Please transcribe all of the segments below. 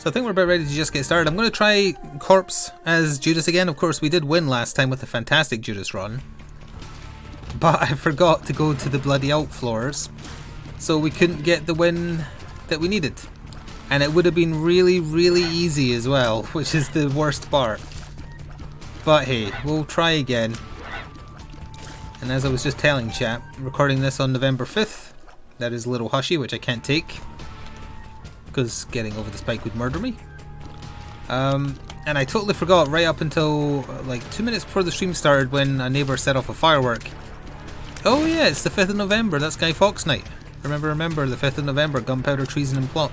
So I think we're about ready to just get started. I'm going to try Corpse as Judas again. Of course, we did win last time with a fantastic Judas run. But I forgot to go to the bloody out floors. So we couldn't get the win that we needed. And it would have been really, really easy as well, which is the worst part. But hey, we'll try again. And as I was just telling chat, recording this on November 5th. That is Little Hushy, which I can't take. Because getting over the spike would murder me. And I totally forgot right up until like 2 minutes before the stream started when a neighbour set off a firework. Oh yeah, it's the 5th of November, that's Guy Fawkes night. Remember, the 5th of November, gunpowder, treason and plot.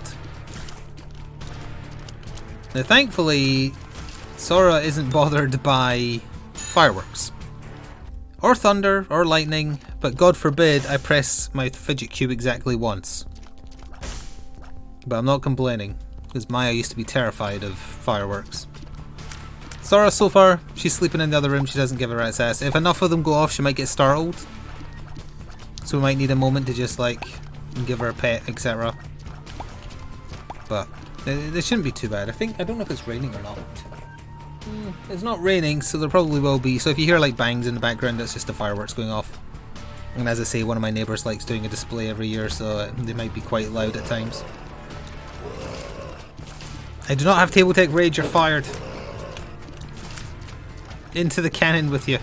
Now thankfully, Sora isn't bothered by fireworks. Or thunder, or lightning, but God forbid I press my fidget cube exactly once. But I'm not complaining, because Maya used to be terrified of fireworks. Sora, so far, she's sleeping in the other room, she doesn't give a rat's ass. If enough of them go off, she might get startled. So we might need a moment to just like, give her a pet, etc. But, they shouldn't be too bad. I don't know if it's raining or not. It's not raining, so there probably will be. So if you hear like bangs in the background, that's just the fireworks going off. And as I say, one of my neighbours likes doing a display every year, so they might be quite loud at times. I do not have table tech rage, you're fired. Into the cannon with you.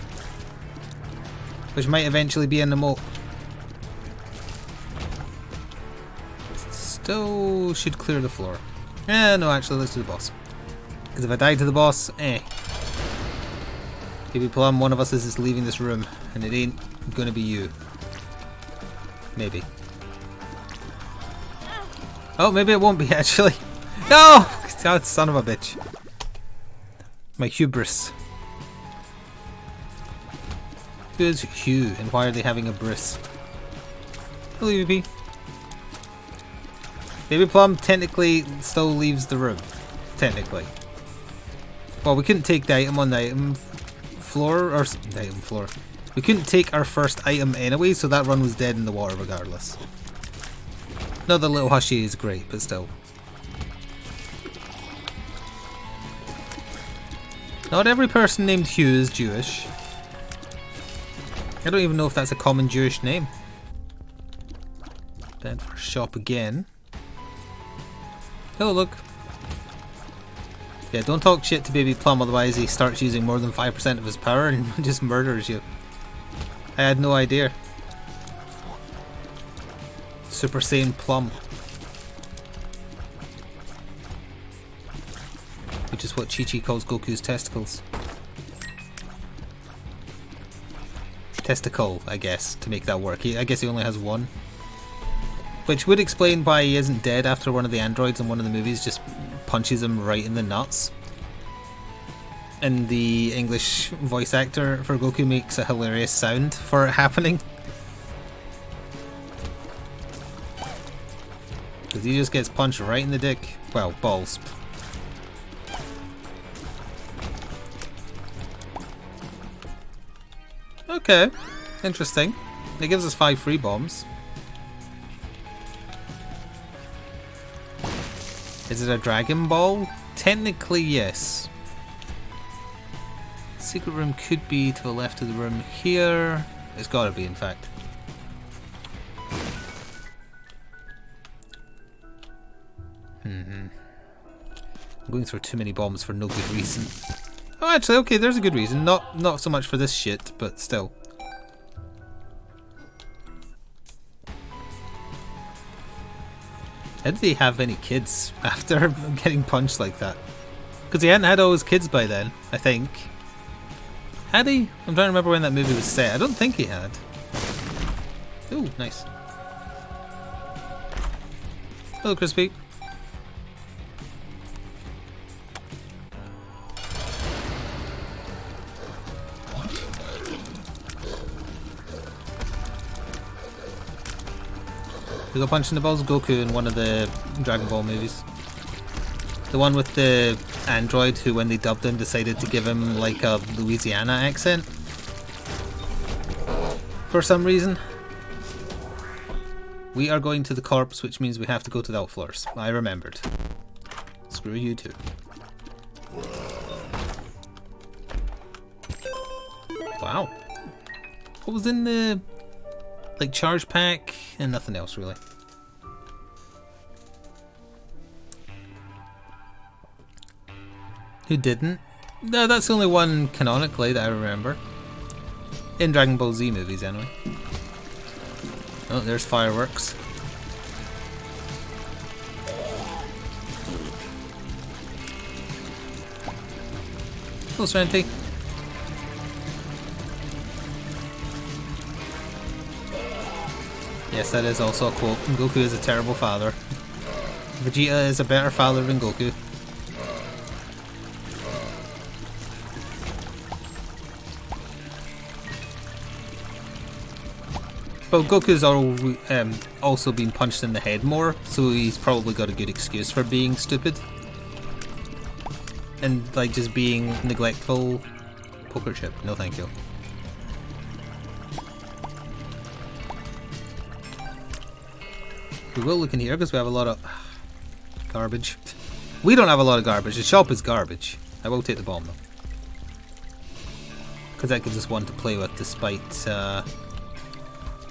Which might eventually be an emote. Still should clear the floor. No, actually, let's do the boss. Because if I die to the boss, Baby Plum, one of us is just leaving this room, and it ain't gonna be you. Maybe. Oh, maybe it won't be, actually. No! God, son of a bitch. My hubris. Who is Hugh, and why are they having a bris? Hello, UB. Baby Plum technically still leaves the room. Technically. Well, we couldn't take the item on the item floor, or the item floor. We couldn't take our first item anyway, so that run was dead in the water regardless. Not that Little Hushy is great, but still. Not every person named Hugh is Jewish. I don't even know if that's a common Jewish name. Then for shop again. Oh, look. Yeah, don't talk shit to Baby Plum, otherwise he starts using more than 5% of his power and just murders you. I had no idea. Super Saiyan Plum. Which is what Chi-Chi calls Goku's testicles. Testicle, I guess, to make that work. I guess he only has one. Which would explain why he isn't dead after one of the androids in one of the movies just punches him right in the nuts. And the English voice actor for Goku makes a hilarious sound for it happening. Because he just gets punched right in the dick. Well, balls. Okay, interesting. It gives us 5 free bombs. Is it a Dragon Ball? Technically, yes. Secret room could be to the left of the room here. It's gotta be, in fact. I'm going through too many bombs for no good reason. Oh, actually, okay, there's a good reason. Not so much for this shit, but still. How did he have any kids after getting punched like that? Because he hadn't had all his kids by then, I think. Had he? I'm trying to remember when that movie was set. I don't think he had. Ooh, nice. Hello, Crispy. We got punched in the balls Goku in one of the Dragon Ball movies. The one with the android who, when they dubbed him, decided to give him like a Louisiana accent. For some reason. We are going to the corpse, which means we have to go to the outfloors. I remembered. screw you too. Wow. What was in the like charge pack? And nothing else really. Who didn't? No, that's the only one canonically that I remember. In Dragon Ball Z movies anyway. Oh, there's fireworks. Hello, Serenity. Yes, that is also a quote. Goku is a terrible father. Vegeta is a better father than Goku. Well, Goku's also been punched in the head more, so he's probably got a good excuse for being stupid. And like just being neglectful. Poker chip, no thank you. We will look in here because we have a lot of garbage. We don't have a lot of garbage, the shop is garbage. I will take the bomb though. Because that gives us one to play with despite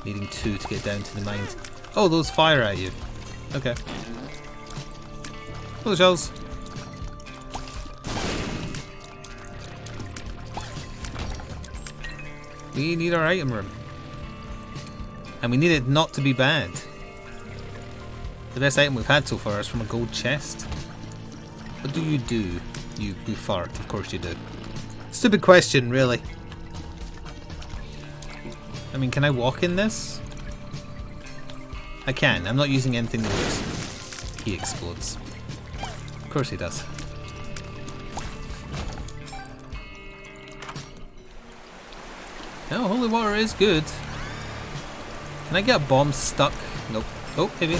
needing two to get down to the mines. Oh, those fire at you. Okay. Hello, shells. We need our item room. And we need it not to be bad. The best item we've had so far is from a gold chest. What do you do, you fart? Of course you do. Stupid question, really. I mean, can I walk in this? I can. I'm not using anything that works. He explodes. Of course he does. Oh, holy water is good. Can I get a bomb stuck? Nope. Oh, maybe.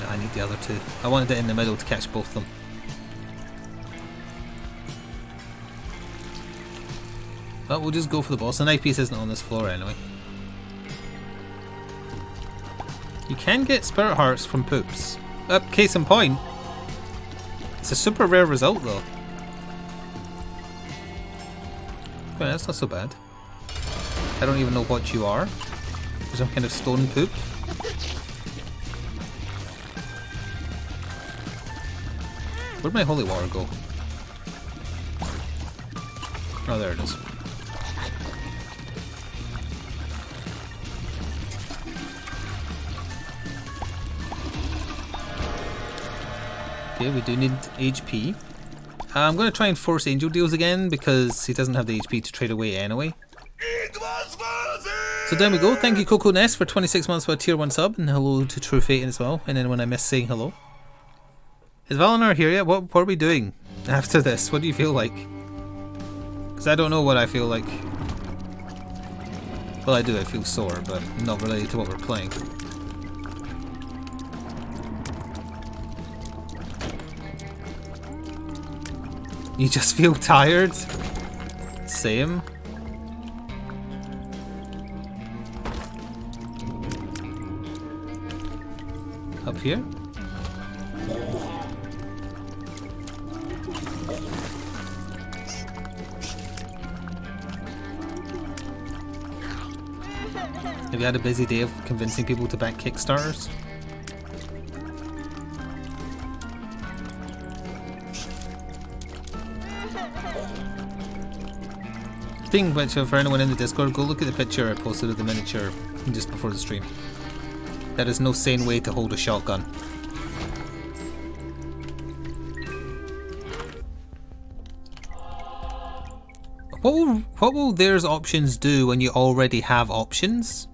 No, I need the other two. I wanted it in the middle to catch both of them. But we'll just go for the boss. The knife piece isn't on this floor anyway. You can get spirit hearts from poops. Case in point. It's a super rare result though. Okay, that's not so bad. I don't even know what you are. You're some kind of stone poop. Where'd my holy water go? Oh, there it is. Okay, we do need HP. I'm going to try and force Angel deals again because he doesn't have the HP to trade away anyway. So there we go. Thank you Coco Ness for 26 months for a tier 1 sub, and hello to True Fate as well. And anyone I miss saying hello. Is Valinor here yet? What are we doing after this? What do you feel like? Because I don't know what I feel like. Well, I do. I feel sore, but not related to what we're playing. You just feel tired? Same. Up here? Have you had a busy day of convincing people to back Kickstarters? Speaking of which, for anyone in the Discord, go look at the picture I posted of the miniature just before the stream. That is no sane way to hold a shotgun. What will there's options do when you already have options?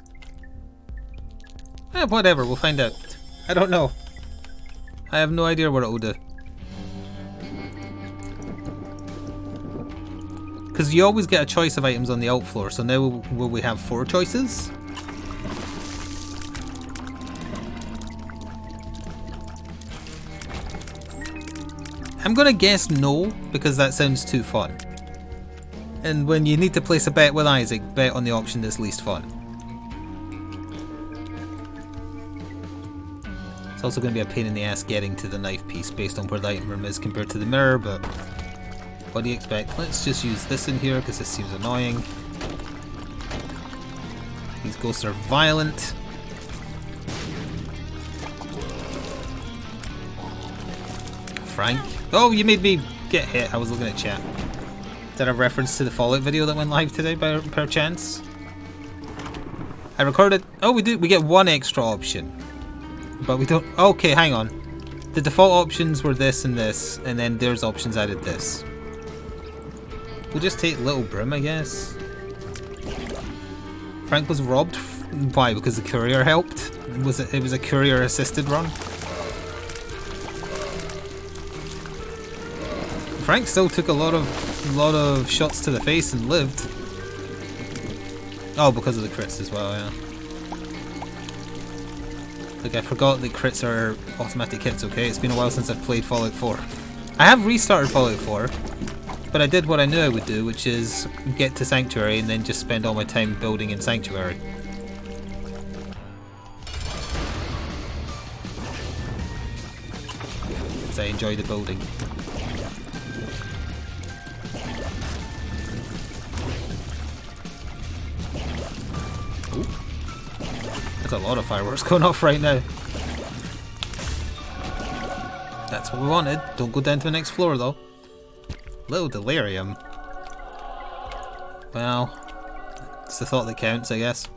Whatever, we'll find out. I don't know. I have no idea what it will do. Because you always get a choice of items on the alt floor, so now will we have 4 choices? I'm gonna guess no, because that sounds too fun. And when you need to place a bet with Isaac, bet on the option that's least fun. It's also going to be a pain in the ass getting to the knife piece based on where the item room is compared to the mirror, but what do you expect? Let's just use this in here because this seems annoying. These ghosts are violent. Frank. Oh, you made me get hit. I was looking at chat. Is that a reference to the Fallout video that went live today by perchance? I recorded. Oh, we do. We get one extra option. But we don't. Okay, hang on. The default options were this, and then there's options added this. We'll just take Little Brim, I guess. Frank was robbed. Why? Because the courier helped? It was a courier assisted run? Frank still took a lot of shots to the face and lived. Oh, because of the crits as well, yeah. Like, I forgot that crits are automatic hits, okay? It's been a while since I've played Fallout 4. I have restarted Fallout 4, but I did what I knew I would do, which is get to Sanctuary and then just spend all my time building in Sanctuary. Because I enjoy the building. There's a lot of fireworks going off right now. That's what we wanted. Don't go down to the next floor though. Little delirium. Well, it's the thought that counts, I guess.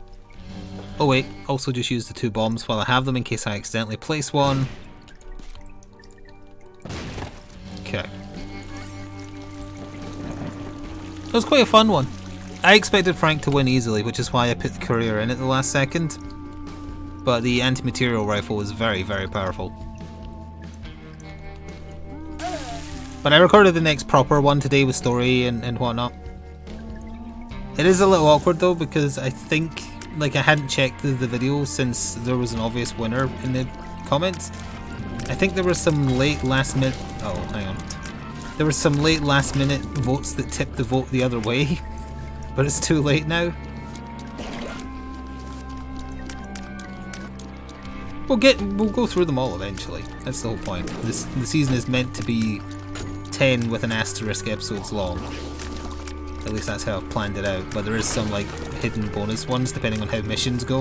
Oh wait, also just use the 2 bombs while I have them in case I accidentally place one. Okay. It was quite a fun one. I expected Frank to win easily, which is why I put the courier in at the last second. But the anti-material rifle was very, very powerful. But I recorded the next proper one today with story and whatnot. It is a little awkward though, because I think, like, I hadn't checked the video since there was an obvious winner in the comments. I think there was some late last minute... Oh, hang on. There were some late last minute votes that tipped the vote the other way. But it's too late now. We'll go through them all eventually. That's the whole point. The season is meant to be 10 with an asterisk episodes long. At least that's how I've planned it out. But there is some like hidden bonus ones depending on how missions go.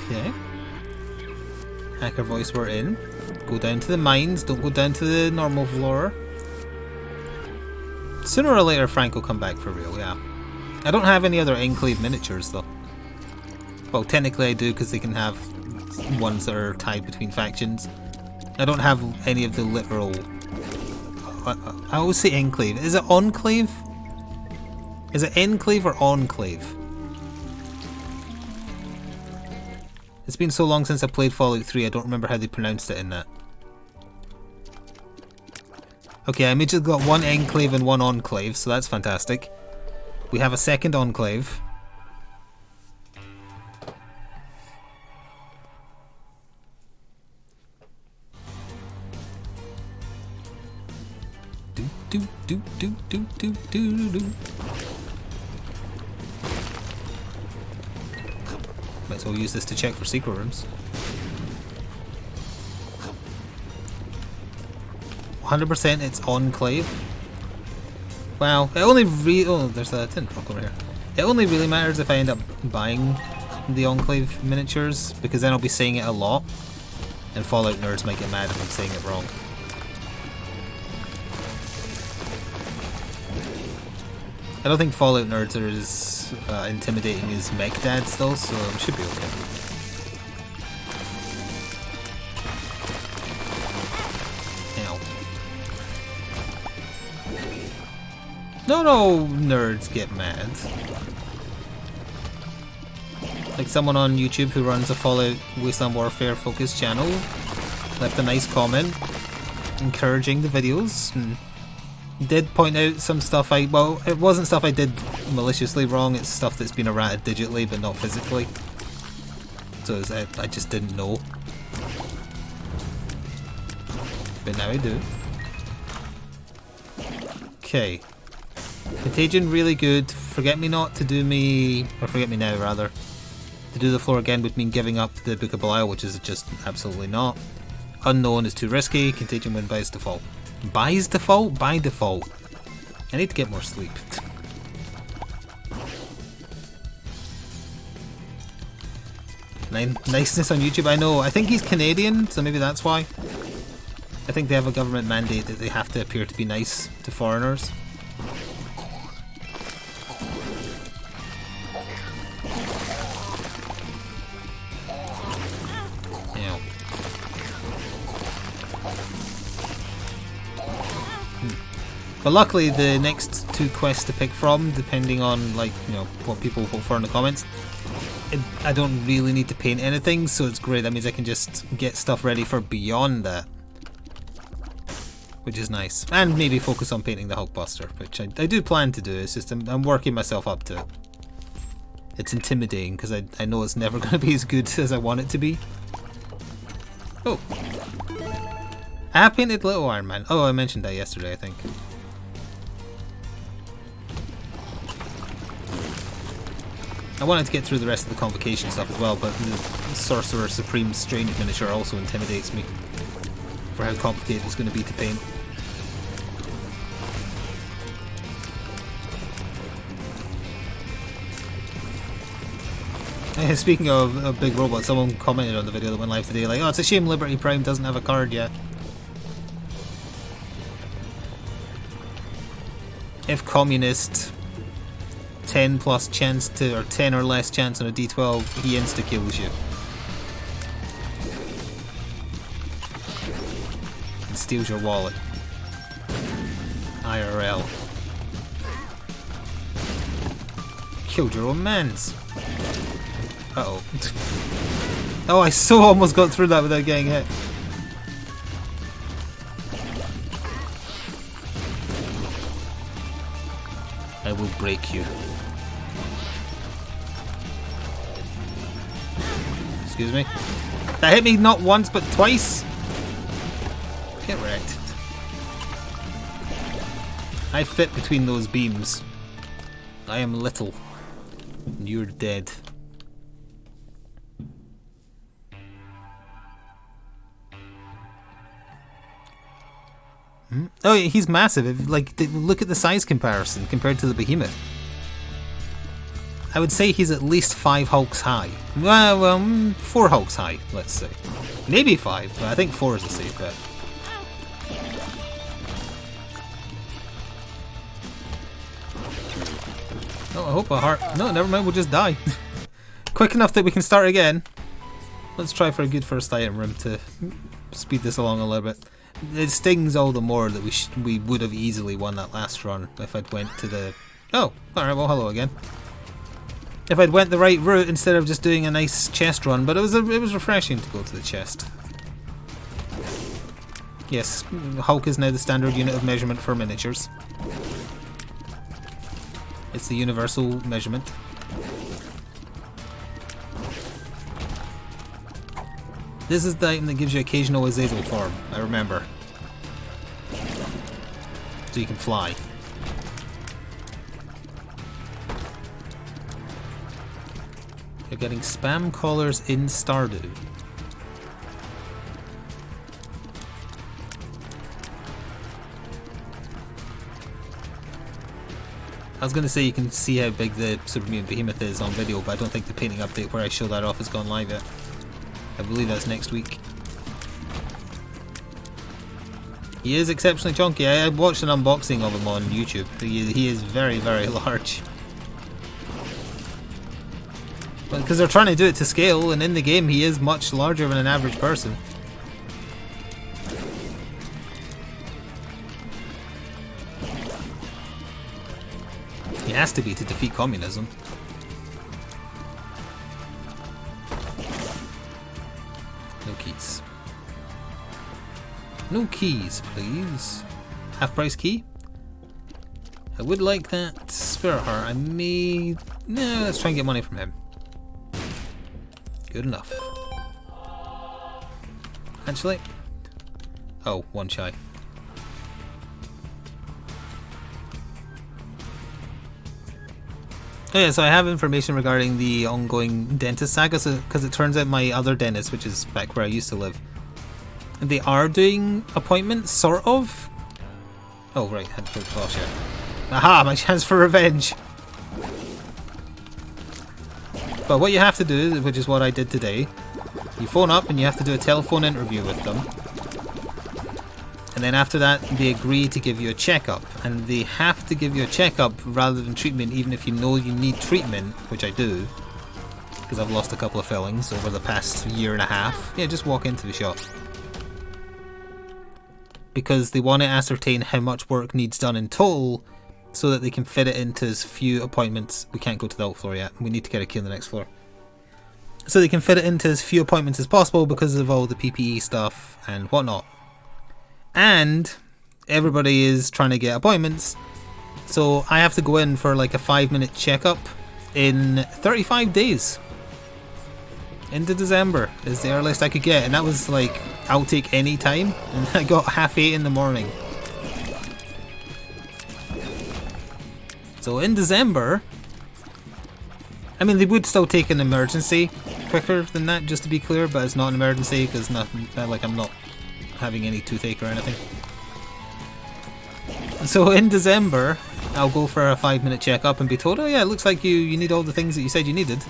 Okay. Hacker voice, we're in. Go down to the mines. Don't go down to the normal floor. Sooner or later, Frank will come back for real. Yeah. I don't have any other Enclave miniatures though. Well, technically I do because they can have ones that are tied between factions. I don't have any of the literal... I always say Enclave. Is it Enclave? Is it Enclave or Enclave? It's been so long since I played Fallout 3, I don't remember how they pronounced it in that. Okay, I immediately got one Enclave and one Enclave, so that's fantastic. We have a second Enclave. Do do do do do do do. Might as well use this to check for secret rooms. 100% it's Enclave. Wow, it only oh, there's a tin truck over here. It only really matters if I end up buying the Enclave miniatures, because then I'll be saying it a lot, and Fallout nerds might get mad if I'm saying it wrong. I don't think Fallout nerds are as intimidating as mech dads though, so it should be okay. No, nerds get mad. Like someone on YouTube who runs a Fallout Wasteland Warfare focused channel left a nice comment encouraging the videos and did point out some stuff well, it wasn't stuff I did maliciously wrong, it's stuff that's been errated digitally but not physically. So I just didn't know. But now I do. Okay. Contagion really good Forget Me Not to do me, or Forget Me Now rather. To do the floor again would mean giving up the Book of Belial, which is just absolutely not. Unknown is too risky. Contagion Wind buys default. Buys default? By default. I need to get more sleep. Niceness on YouTube, I know. I think he's Canadian, so maybe that's why. I think they have a government mandate that they have to appear to be nice to foreigners. Yeah. But luckily the next 2 quests to pick from, depending on like, you know, what people vote for in the comments, I don't really need to paint anything, so it's great. That means I can just get stuff ready for beyond that, which is nice. And maybe focus on painting the Hulkbuster, which I do plan to do. It's just I'm working myself up to it. It's intimidating because I know it's never going to be as good as I want it to be. Oh, I have painted Little Iron Man. Oh, I mentioned that yesterday, I think. I wanted to get through the rest of the Convocation stuff as well, but the Sorcerer Supreme Strange miniature also intimidates me for how complicated it's going to be to paint. Speaking of big robots, someone commented on the video that went live today like, oh, it's a shame Liberty Prime doesn't have a card yet. If communist 10 plus chance to, or 10 or less chance on a D12, he insta kills you. And steals your wallet. IRL. Killed your own mans. Uh-oh. Oh, I so almost got through that without getting hit. I will break you. Excuse me. That hit me not once but twice. Get wrecked. I fit between those beams. I am little. And you're dead. Oh, yeah, he's massive. Like, look at the size comparison compared to the Behemoth. I would say he's at least 5 Hulks high. Well, 4 Hulks high, let's say. Maybe 5, but I think 4 is a safe bet. Oh, I hope a heart... No, never mind, we'll just die. Quick enough that we can start again. Let's try for a good first item room to speed this along a little bit. It stings all the more that we would have easily won that last run if I'd went to the... Oh, alright, well hello again. If I'd went the right route instead of just doing a nice chest run, but it was refreshing to go to the chest. Yes, Hulk is now the standard unit of measurement for miniatures. It's the universal measurement. This is the item that gives you occasional Azazel form, I remember. So you can fly. You're getting spam callers in Stardew. I was going to say you can see how big the Super Mutant Behemoth is on video, but I don't think the painting update where I show that off has gone live yet. I believe that's next week. He is exceptionally chunky. I watched an unboxing of him on YouTube. He is very, very large. Because they're trying to do it to scale, and in the game he is much larger than an average person. He has to be to defeat communism. No keys. No keys, please. Half price key? I would like that Spirit Heart. I may... No, let's try and get money from him. Good enough. Actually... Oh, one shy. Oh yeah, so I have information regarding the ongoing dentist saga, because it turns out my other dentist, which is back where I used to live, they are doing appointments, sort of. Oh right, I had to put the flash here. Aha, my chance for revenge! But what you have to do, which is what I did today, you phone up and you have to do a telephone interview with them. And then after that, they agree to give you a checkup. And they have to give you a checkup rather than treatment, even if you know you need treatment, which I do. Because I've lost a couple of fillings over the past year and a half. Yeah, just walk into the shop. Because they want to ascertain how much work needs done in total, so that they can fit it into as few appointments. We can't go to the out floor yet. We need to get a key on the next floor. So they can fit it into as few appointments as possible because of all the PPE stuff and whatnot. And everybody is trying to get appointments, so I have to go in for like a 5-minute checkup in 35 days. Into December is the earliest I could get, and that was like, I'll take any time, and I got 8:30 in the morning. So in December, I mean, they would still take an emergency quicker than that, just to be clear, but it's not an emergency because nothing, like I'm not having any toothache or anything. So in December, I'll go for a 5-minute checkup and be told, oh yeah, it looks like you need all the things that you said you needed.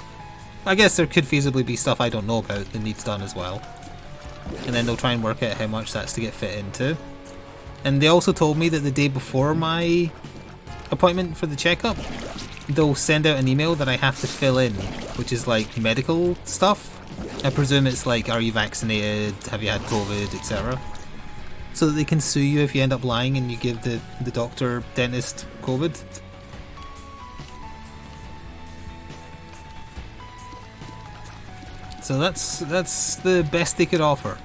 I guess there could feasibly be stuff I don't know about that needs done as well. And then they'll try and work out how much that's to get fit into. And they also told me that the day before my appointment for the checkup, they'll send out an email that I have to fill in, which is like medical stuff. I presume it's like, are you vaccinated, have you had COVID, etc. So that they can sue you if you end up lying and you give the doctor, dentist COVID. So that's the best they could offer.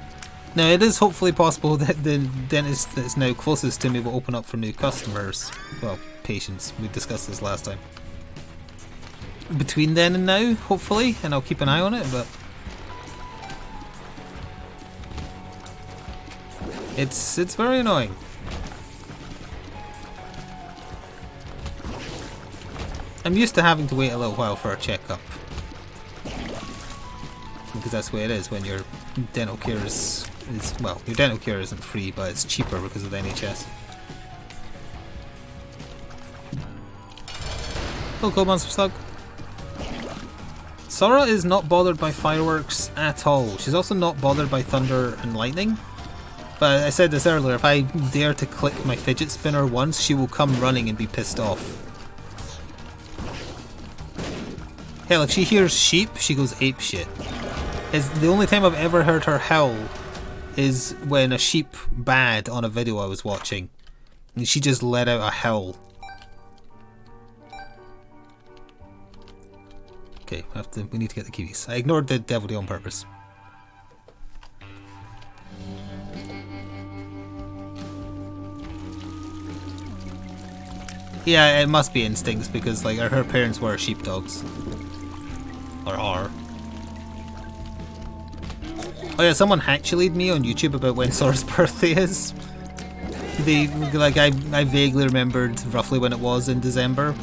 Now it is hopefully possible that the dentist that's now closest to me will open up for new customers. Well, patients. We discussed this last time. Between then and now, hopefully, and I'll keep an eye on it, but it's very annoying. I'm used to having to wait a little while for a checkup, because that's the way it is when your dental care is well, your dental care isn't free, but it's cheaper because of the NHS. Hello, Cold Monster Slug. Sora is not bothered by fireworks at all. She's also not bothered by thunder and lightning. But I said this earlier, if I dare to click my fidget spinner once, she will come running and be pissed off. Hell, if she hears sheep, she goes apeshit. It's the only time I've ever heard her howl is when a sheep bad on a video I was watching. And she just let out a howl. Okay, we need to get the keys. I ignored the devil on purpose. Yeah, it must be instincts because like her parents were sheepdogs. Or are. Oh yeah, someone hack-chillied me on YouTube about when Sora's birthday is. I vaguely remembered roughly when it was in December.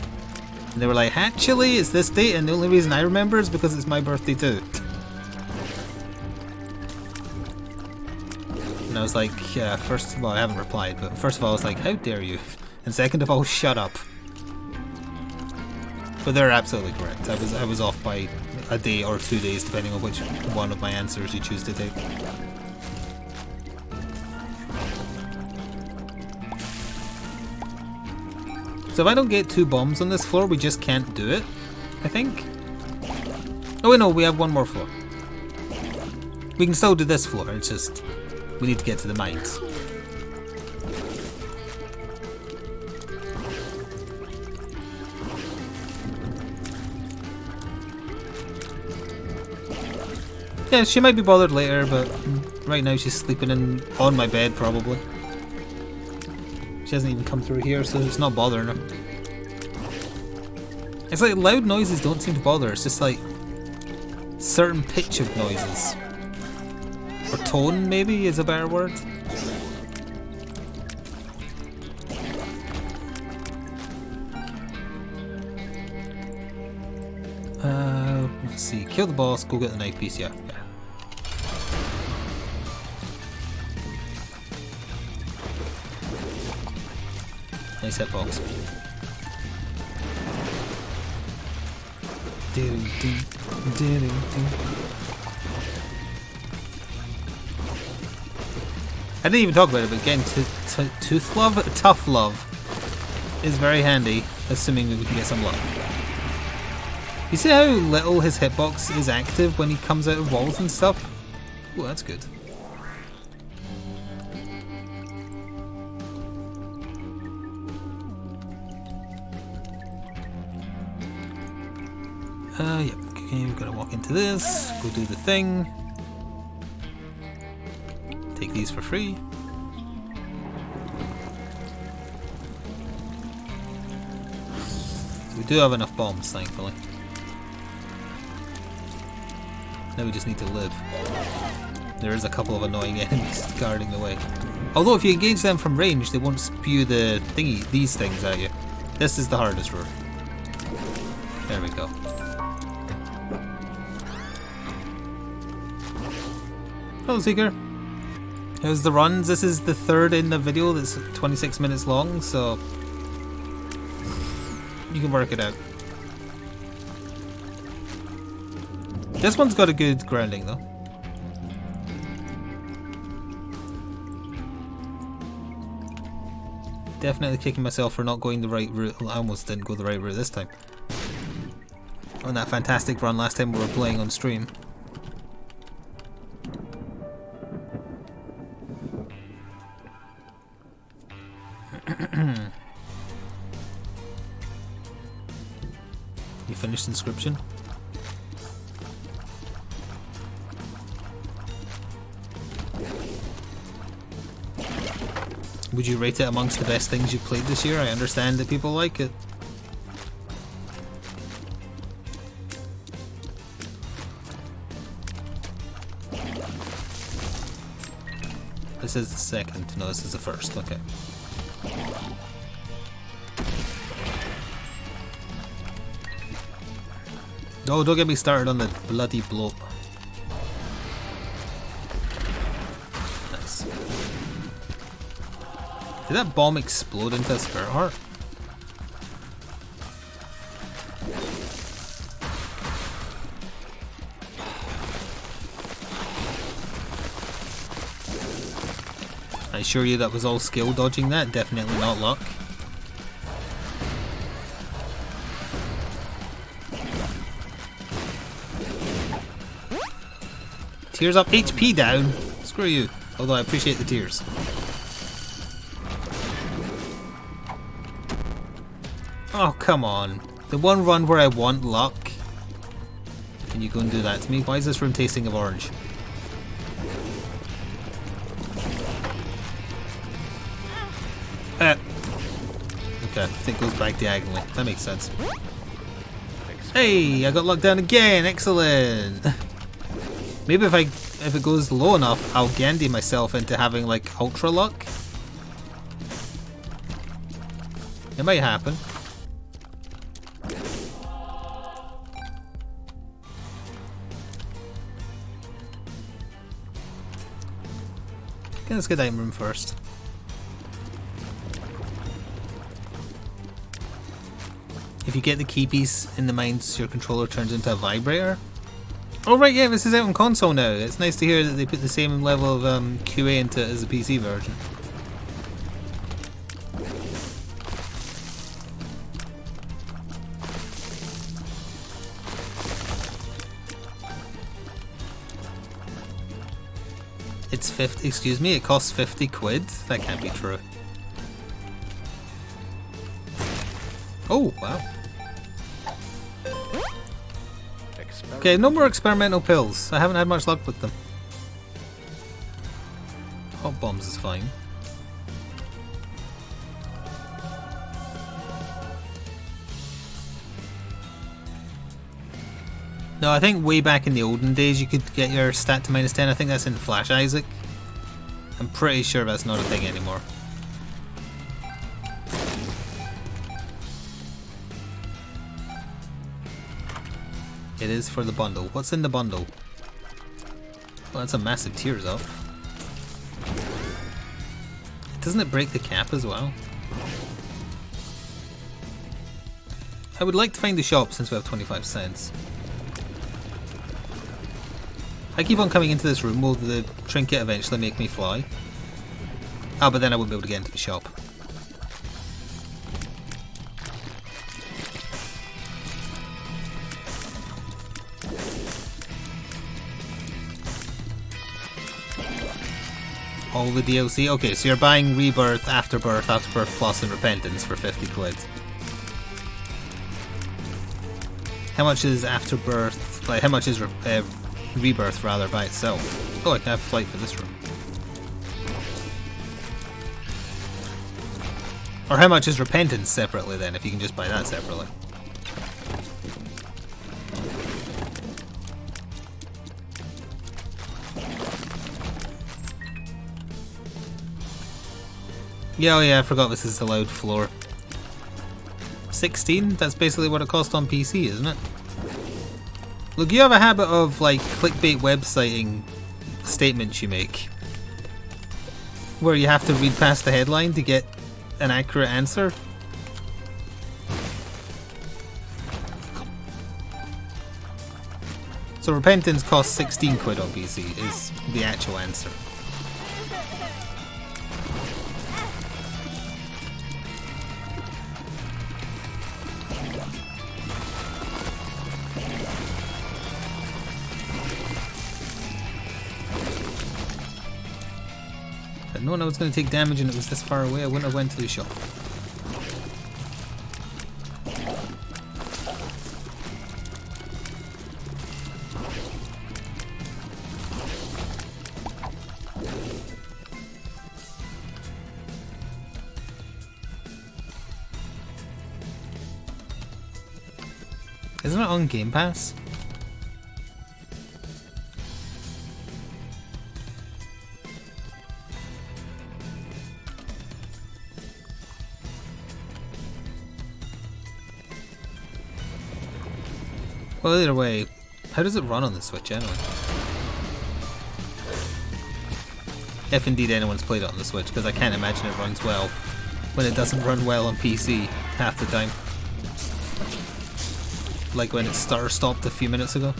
And they were like, actually, it's this date, and the only reason I remember is because it's my birthday too. And I was like, first of all, I haven't replied, but first of all, I was like, how dare you? And second of all, shut up. But they're absolutely correct. I was off by a day or 2 days, depending on which one of my answers you choose to take. So if I don't get 2 bombs on this floor, we just can't do it, I think. Oh wait, no, we have one more floor. We can still do this floor, it's just we need to get to the mines. Yeah, she might be bothered later, but right now she's sleeping on my bed probably. She hasn't even come through here, so it's not bothering her. It's like loud noises don't seem to bother her, it's just like certain pitch of noises. Or tone, maybe, is a better word. Let's see. Kill the boss, go get the knife piece, yeah. Nice hitbox. I didn't even talk about it, but getting tooth love, tough love, is very handy, assuming that we can get some luck. You see how little his hitbox is active when he comes out of walls and stuff? Oh, that's good. Yep, okay, we're gonna walk into this, go do the thing. Take these for free. We do have enough bombs, thankfully. Now we just need to live. There is a couple of annoying enemies guarding the way. Although if you engage them from range, they won't spew the thingy, these things at you. This is the hardest route. There we go. Hello, Seeker. How's the runs? This is the third in the video that's 26 minutes long, so you can work it out. This one's got a good grounding though. Definitely kicking myself for not going the right route. I almost didn't go the right route this time. On that fantastic run last time we were playing on stream. You finished inscription? Would you rate it amongst the best things you've played this year? I understand that people like it. This is the second. No, this is the first. Okay. Oh, don't get me started on the bloody bloat. Nice. Did that bomb explode into a spirit heart? I assure you that was all skill dodging that, definitely not luck. Tears up, HP down. Screw you. Although I appreciate the tears. Oh, come on. The one run where I want luck. Can you go and do that to me? Why is this room tasting of orange? Okay, I think it goes back diagonally. That makes sense. Hey, I got luck down again. Excellent. Maybe if it goes low enough, I'll Gandhi myself into having like ultra luck. It might happen. Okay, let's get item room first. If you get the key piece in the mines, your controller turns into a vibrator. Oh right, yeah, this is out on console now. It's nice to hear that they put the same level of QA into it as the PC version. It's 50, excuse me, it costs 50 quid? That can't be true. Oh, wow. Okay, no more experimental pills. I haven't had much luck with them. Hot bombs is fine. No, I think way back in the olden days you could get your stat to -10. I think that's in Flash Isaac. I'm pretty sure that's not a thing anymore. It is for the bundle. What's in the bundle? Well, that's a massive tears up. Doesn't it break the cap as well? I would like to find the shop since we have 25 cents. I keep on coming into this room. Will the trinket eventually make me fly? Oh, but then I wouldn't be able to get into the shop. All the DLC? Okay, so you're buying Rebirth, Afterbirth, Afterbirth Plus and Repentance for 50 quid. How much is Afterbirth, like how much is Rebirth rather by itself? Oh, I can have Flight for this room. Or how much is Repentance separately then, if you can just buy that separately? Yeah, oh yeah, I forgot this is the loud floor. 16? That's basically what it cost on PC, isn't it? Look, you have a habit of, like, clickbait websiting statements you make. Where you have to read past the headline to get an accurate answer. So Repentance costs 16 quid on PC, is the actual answer. If I'd known I was going to take damage and it was this far away, I wouldn't have went to the shop. Isn't it on Game Pass? Well, either way, how does it run on the Switch anyway? If indeed anyone's played it on the Switch, because I can't imagine it runs well when it doesn't run well on PC half the time. Like when it stutter stopped a few minutes ago.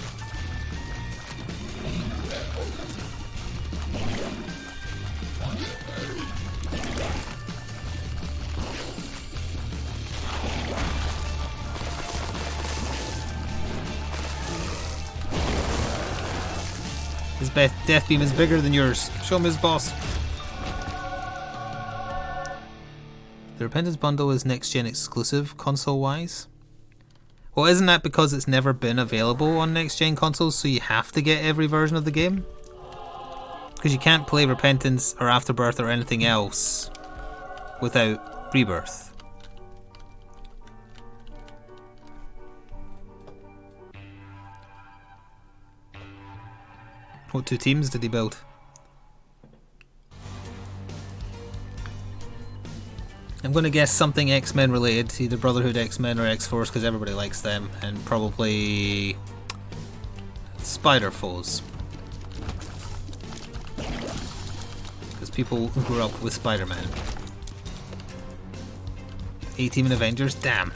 His death beam is bigger than yours. Show him his boss. The Repentance bundle is next-gen exclusive, console-wise. Well, isn't that because it's never been available on next-gen consoles, so you have to get every version of the game? Because you can't play Repentance or Afterbirth or anything else without Rebirth. What two teams did he build? I'm going to guess something X-Men related, either Brotherhood X-Men or X-Force, because everybody likes them, and probably Spider-Foes. Because people grew up with Spider-Man. A-Team and Avengers? Damn.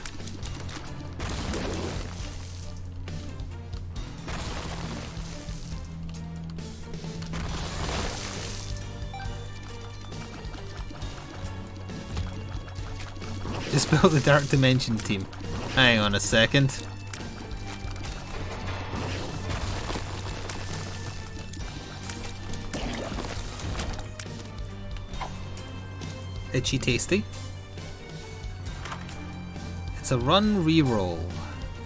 Just build the Dark Dimension team. Hang on a second. Itchy tasty. It's a run reroll.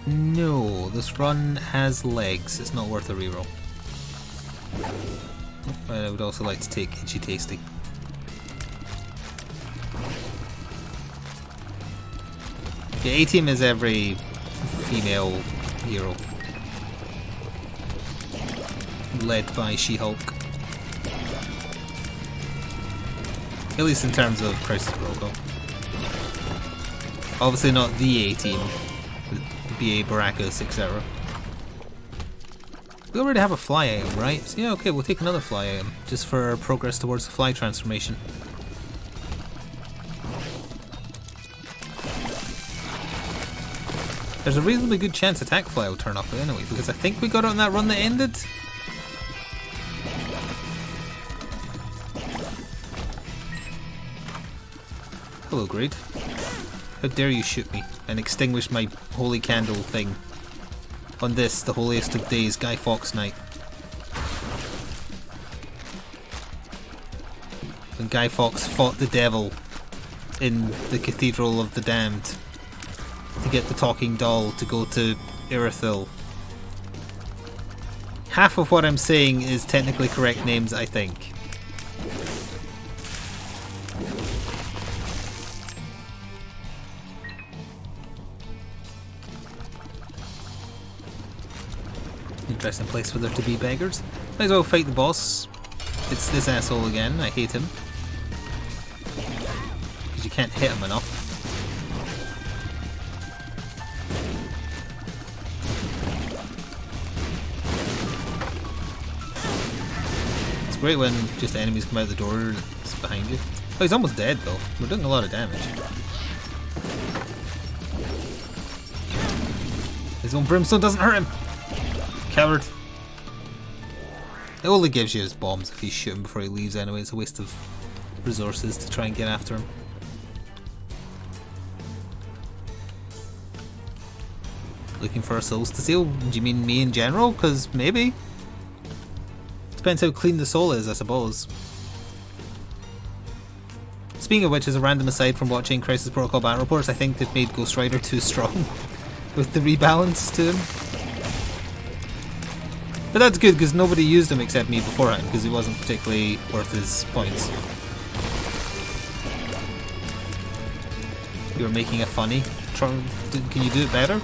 No, this run has legs. It's not worth a reroll. I would also like to take Itchy Tasty. Yeah, A-Team is every female hero. Led by She-Hulk. At least in terms of Crisis Protocol. Obviously not the A-Team. The BA, Baracus, etc. We already have a fly item, right? So yeah, okay, we'll take another fly item, just for progress towards the fly transformation. There's a reasonably good chance attack fly will turn up anyway, because I think we got it on that run that ended. Hello, Greed. How dare you shoot me and extinguish my holy candle thing on this, the holiest of days, Guy Fawkes night. When Guy Fawkes fought the devil in the Cathedral of the Damned to get the talking doll to go to Irithyll. Half of what I'm saying is technically correct names, I think. Interesting place for there to be beggars. Might as well fight the boss. It's this asshole again, I hate him. Because you can't hit him enough. It's great when just enemies come out the door and it's behind you. Oh, he's almost dead though. We're doing a lot of damage. His own brimstone doesn't hurt him! Coward. It only gives you his bombs if you shoot him before he leaves anyway. It's a waste of resources to try and get after him. Looking for souls to steal? Do you mean me in general? Because maybe. Depends how clean the soul is, I suppose. Speaking of which, as a random aside from watching Crisis Protocol Battle Reports, I think they've made Ghost Rider too strong with the rebalance to him. But that's good because nobody used him except me beforehand because he wasn't particularly worth his points. You were making it funny. Can you do it better?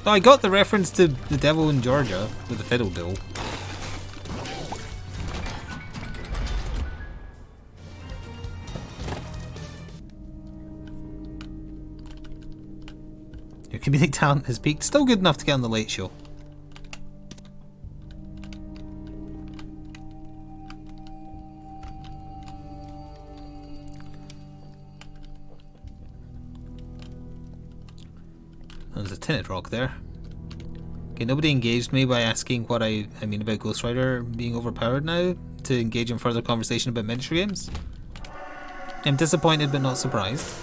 Oh, I got the reference to the devil in Georgia with the fiddle bill. Your comedic talent has peaked. Still good enough to get on the Late Show. There's a tinted rock there. Okay, nobody engaged me by asking what I mean about Ghost Rider being overpowered now to engage in further conversation about miniature games. I'm disappointed but not surprised.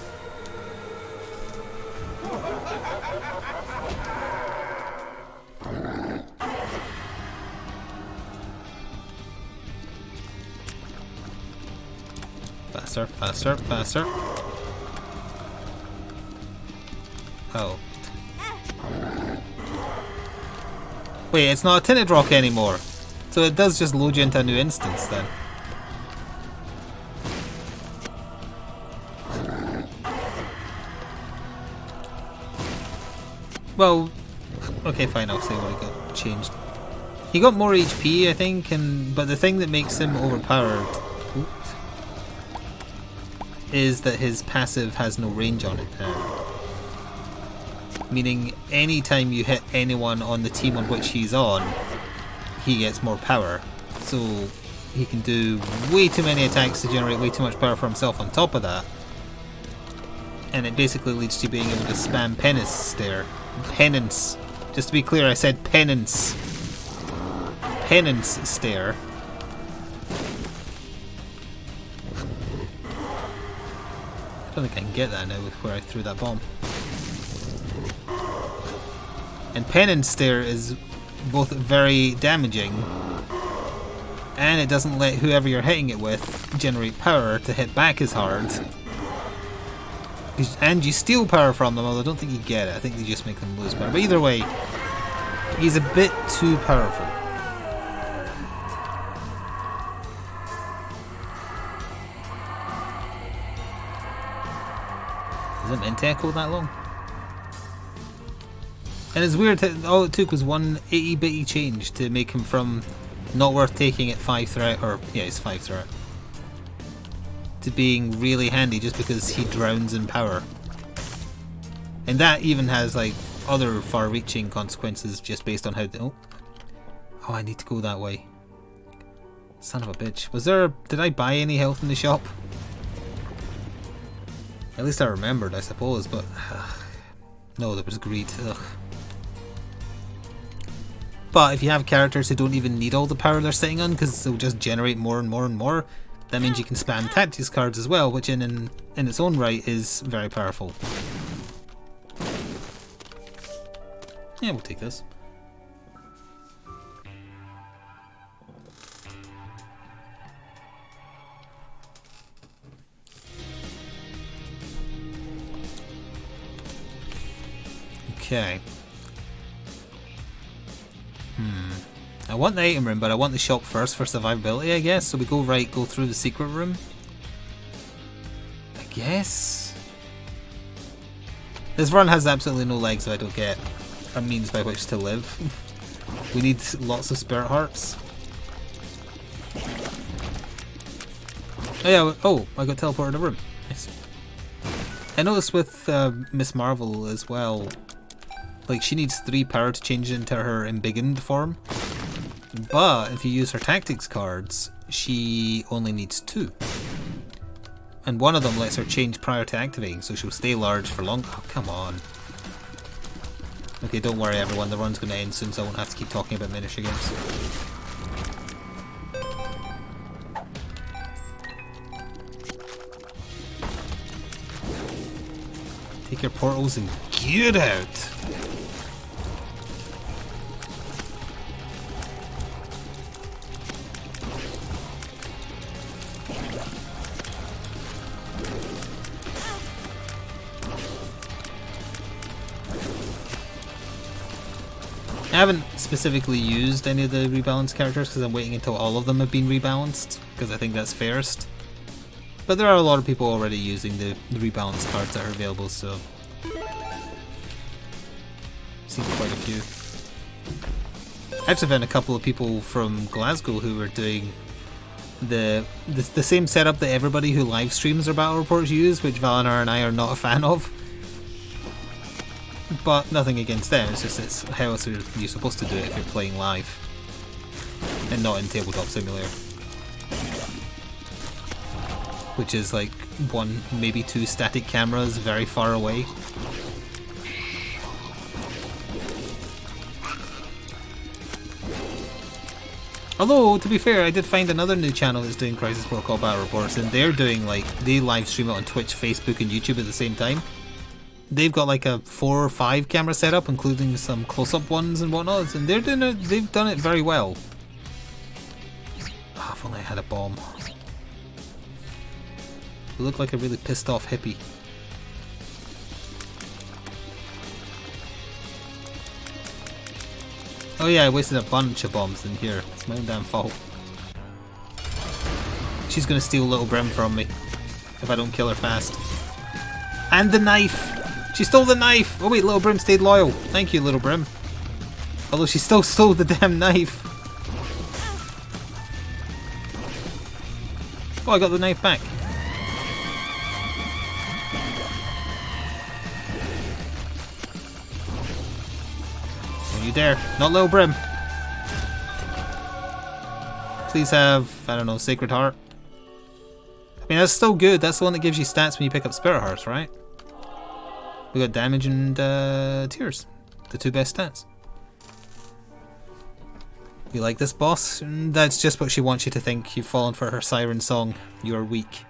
Faster, faster, faster. Oh. Wait, it's not a tinted rock anymore. So it does just load you into a new instance then. Well, okay, fine, I'll say what he got changed. He got more HP, I think, but the thing that makes him overpowered is that his passive has no range on it now. Meaning, anytime you hit anyone on the team on which he's on, he gets more power. So he can do way too many attacks to generate way too much power for himself on top of that. And it basically leads to being able to spam penance stare. Penance. Just to be clear, I said penance. Penance stare. I don't think I can get that now with where I threw that bomb. And penance stare is both very damaging and it doesn't let whoever you're hitting it with generate power to hit back as hard. And you steal power from them, although I don't think you get it. I think they just make them lose power. But either way, he's a bit too powerful. Is it meant to echo that long? And it's weird that all it took was one 80-bitty change to make him from not worth taking at 5 threat, or yeah, it's 5 threat, to being really handy just because he drowns in power. And that even has like other far-reaching consequences just based on how... Oh, I need to go that way. Son of a bitch. Was there... Did I buy any health in the shop? At least I remembered, I suppose, but... no, there was greed. Ugh. But if you have characters who don't even need all the power they're sitting on, because they'll just generate more and more and more, that means you can spam tactics cards as well, which in its own right is very powerful. Yeah, we'll take this. Okay. I want the item room, but I want the shop first for survivability, I guess. So we go through the secret room. I guess. This run has absolutely no legs, so I don't get a means by which to live. We need lots of spirit hearts. Oh yeah, oh, I got teleported to a room. Nice. I noticed with Miss Marvel as well, like she needs 3 power to change into her embiggened form. But if you use her tactics cards, she only needs 2. And one of them lets her change prior to activating, so she'll stay large for long. Oh, come on. Okay, don't worry everyone, the run's going to end soon, so I won't have to keep talking about miniature games. Take your portals and get out! I haven't specifically used any of the rebalanced characters because I'm waiting until all of them have been rebalanced, because I think that's fairest. But there are a lot of people already using the rebalanced cards that are available, so... seen quite a few. I actually found a couple of people from Glasgow who were doing the same setup that everybody who live streams their battle reports use, which Valinar and I are not a fan of. But nothing against them, it's just it's how else are you supposed to do it if you're playing live and not in Tabletop Simulator, which is like 1, maybe 2 static cameras very far away. Although, to be fair, I did find another new channel that's doing Crisis Protocol battle reports, and they're doing like, they live stream it on Twitch, Facebook and YouTube at the same time. They've got like a 4 or 5 camera setup, including some close-up ones and whatnot, and they're doing it. They've done it very well. Oh, if only I had a bomb. You look like a really pissed off hippie. Oh yeah, I wasted a bunch of bombs in here. It's my own damn fault. She's gonna steal Little Brim from me if I don't kill her fast. And the knife! She stole the knife! Oh wait, Little Brim stayed loyal. Thank you, Little Brim. Although she still stole the damn knife. Oh, I got the knife back. Don't you dare. Not Little Brim. Please have, I don't know, Sacred Heart. I mean, that's still good. That's the one that gives you stats when you pick up Spirit Hearts, right? We got damage and tears, the 2 best stats. You like this boss? That's just what she wants you to think. You've fallen for her siren song. You are weak.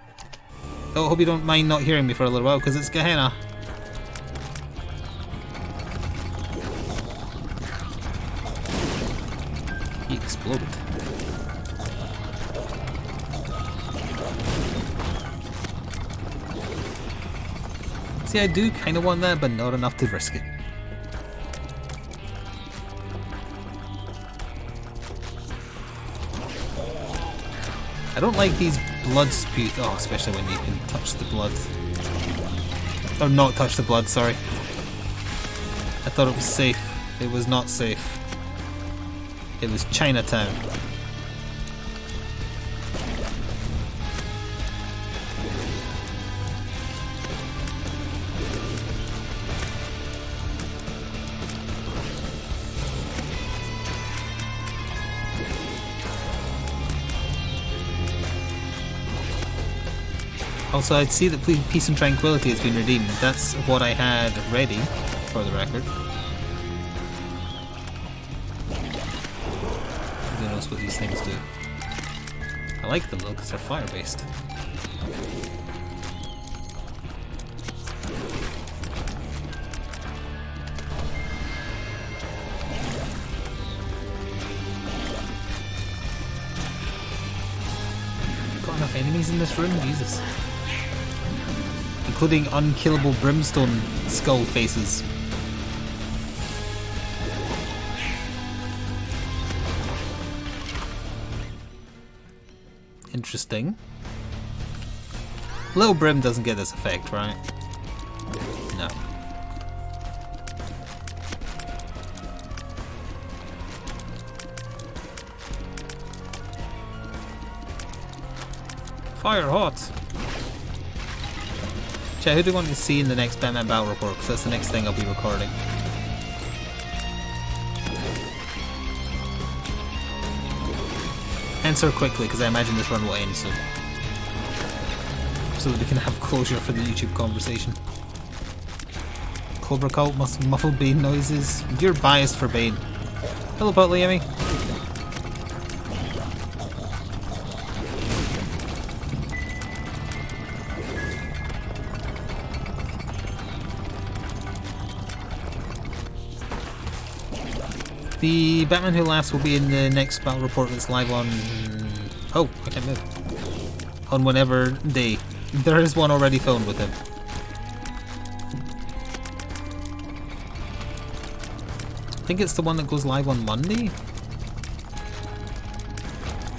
Oh, I hope you don't mind not hearing me for a little while, because it's Gehenna. He exploded. See, I do kind of want that, but not enough to risk it. I don't like these blood spew. Oh, especially when you can touch the blood. Or not touch the blood, sorry. I thought it was safe. It was not safe. It was Chinatown. Also, I'd see that Peace and Tranquility has been redeemed. That's what I had ready, for the record. Who knows what these things do. I like them though, because they're fire-based. Got enough enemies in this room? Jesus. Including unkillable brimstone skull faces. Interesting. Little Brim doesn't get this effect, right? No. Fire hot! Chat, who do you want to see in the next Batman Battle Report? Because that's the next thing I'll be recording. Answer quickly, because I imagine this run will end soon. So that we can have closure for the YouTube conversation. Cobra Cult must muffle Bane noises. You're biased for Bane. Hello, Butler Yemi. The Batman Who Laughs will be in the next battle report that's live on... Oh, I can't move. On whenever day. There is one already filmed with him. I think it's the one that goes live on Monday?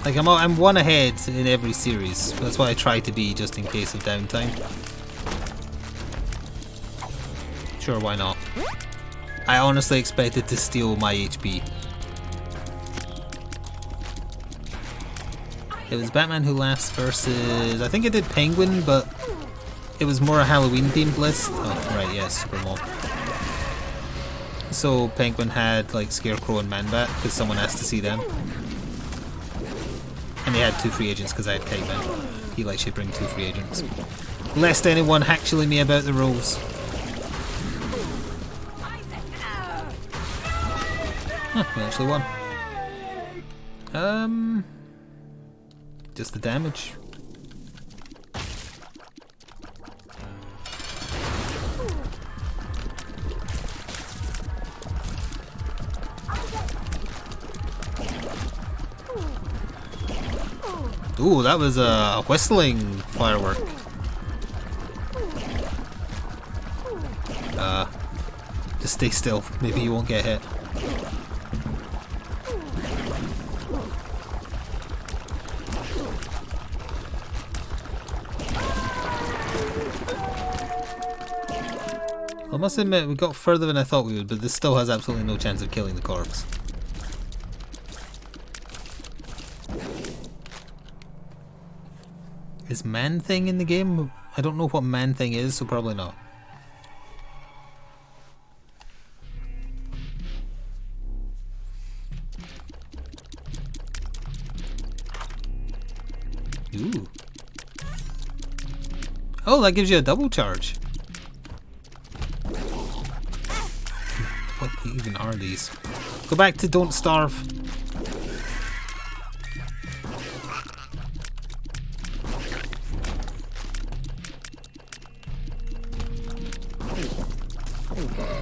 Like, I'm one ahead in every series. That's what I try to be, just in case of downtime. Sure, why not? I honestly expected to steal my HP. It was Batman Who Laughs versus... I think I did Penguin, but it was more a Halloween themed list. Oh, right, yes, Supermall. So Penguin had like Scarecrow and Man-Bat, because someone asked to see them. And they had 2 free agents, because I had Kite Man. He likes to bring 2 free agents. Lest anyone hack-chilling me about the rules. Huh, we actually won. Just the damage. Ooh, that was a whistling firework. Just stay still. Maybe you won't get hit. I must admit, we got further than I thought we would, but this still has absolutely no chance of killing the corpse. Is Man-Thing in the game? I don't know what Man-Thing is, so probably not. Ooh. Oh, that gives you a double charge. What even are these? Go back to Don't Starve.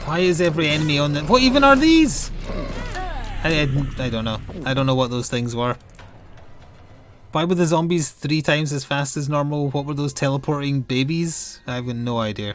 Why is every enemy on them? What even are these? I don't know. I don't know what those things were. Why were the zombies 3 times as fast as normal? What were those teleporting babies? I have no idea.